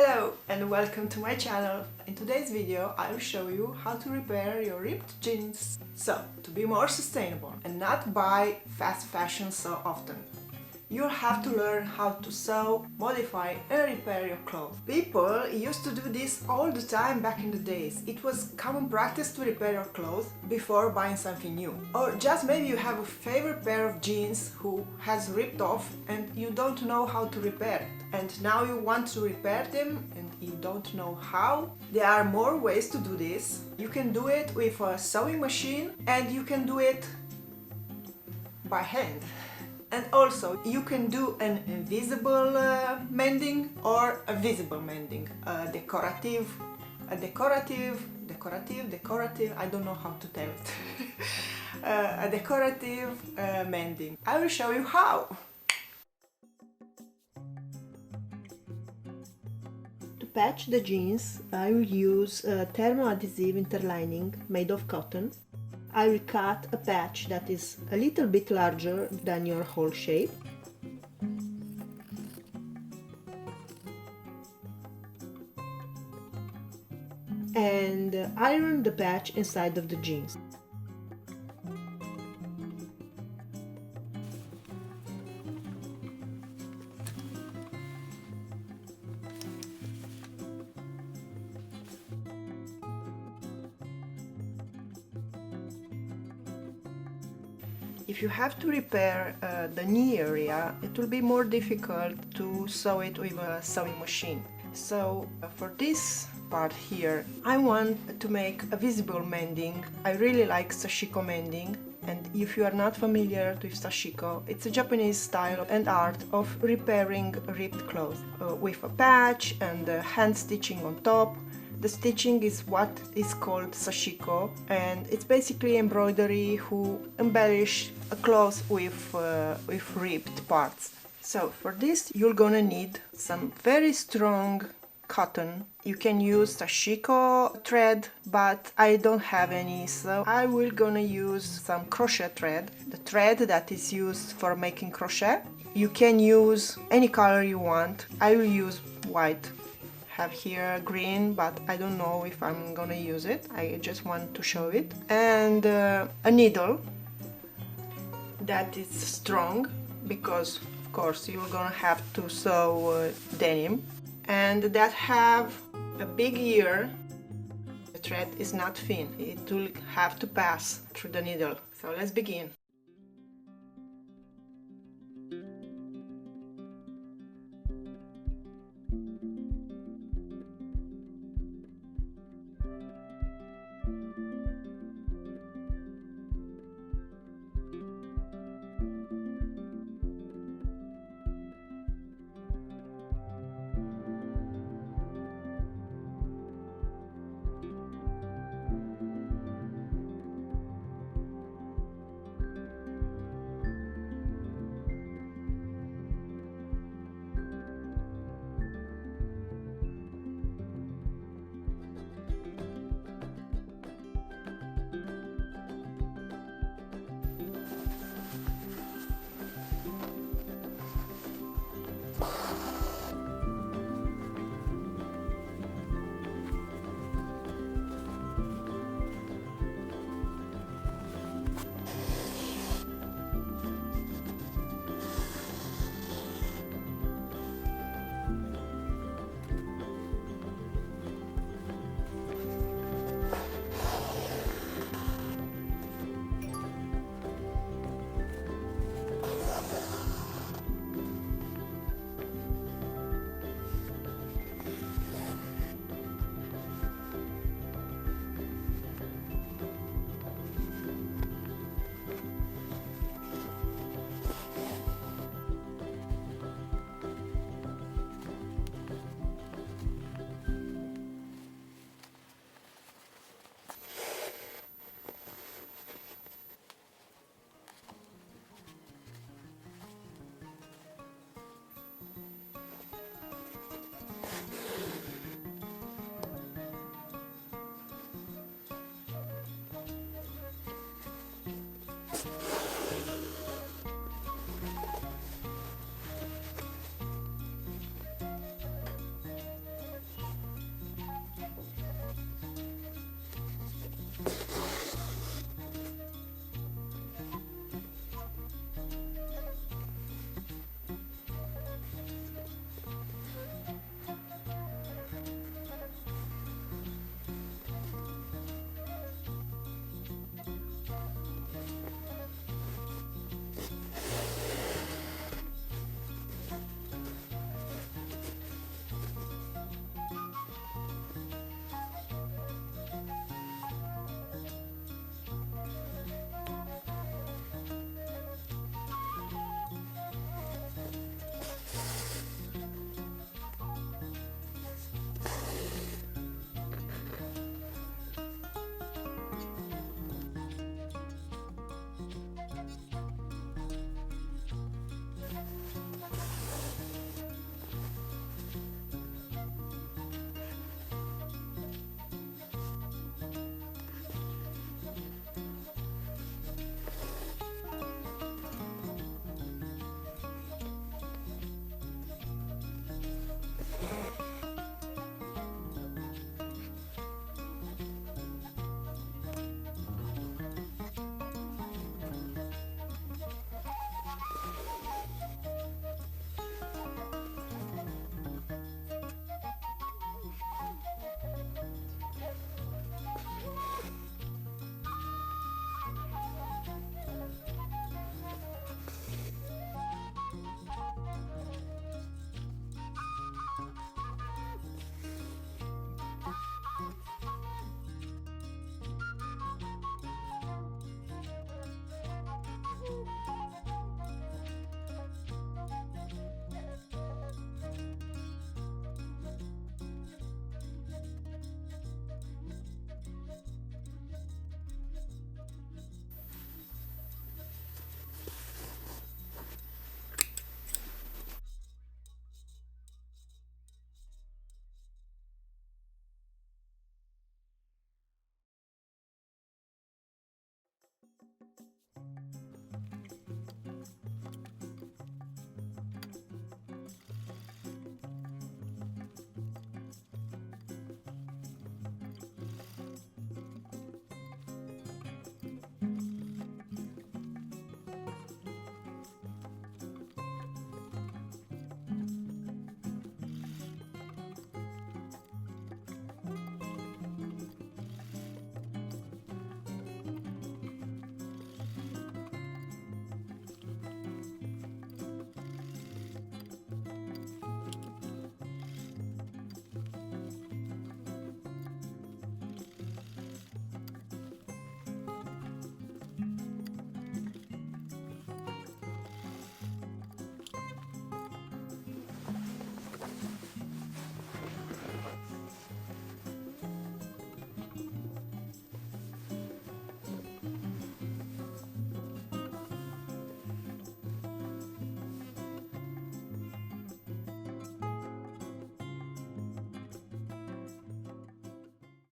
Hello and welcome to my channel. In today's video I will show you how to repair your ripped jeans. So, to be more sustainable and not buy fast fashion so often, you'll have to learn how to sew, modify and repair your clothes. People used to do this all the time back in the days. It was common practice to repair your clothes before buying something new. Or just maybe you have a favorite pair of jeans who has ripped off and you don't know how to repair it. And now you want to repair them and you don't know how. There are more ways to do this. You can do it with a sewing machine and you can do it by hand. And also, you can do an invisible mending or a visible mending, decorative, I don't know how to tell it, a decorative mending. I will show you how. To patch the jeans, I will use a thermoadhesive interlining made of cotton. I will cut a patch that is a little bit larger than your hole shape. And iron the patch inside of the jeans. If you have to repair the knee area, it will be more difficult to sew it with a sewing machine. So for this part here, I want to make a visible mending. I really like Sashiko mending, and if you are not familiar with Sashiko, it's a Japanese style and art of repairing ripped clothes with a patch and hand stitching on top. The stitching is what is called sashiko, and it's basically embroidery who embellish a cloth with ripped parts. So for this you're gonna need some very strong cotton. You can use sashiko thread, but I don't have any, so I will gonna use some crochet thread, the thread that is used for making crochet. You can use any color you want. I will use white. Have here green, but I don't know if I'm gonna use it. I just want to show it. And a needle that is strong, because of course you're gonna have to sew denim, and that have a big ear. The thread is not thin, it will have to pass through the needle. So let's begin.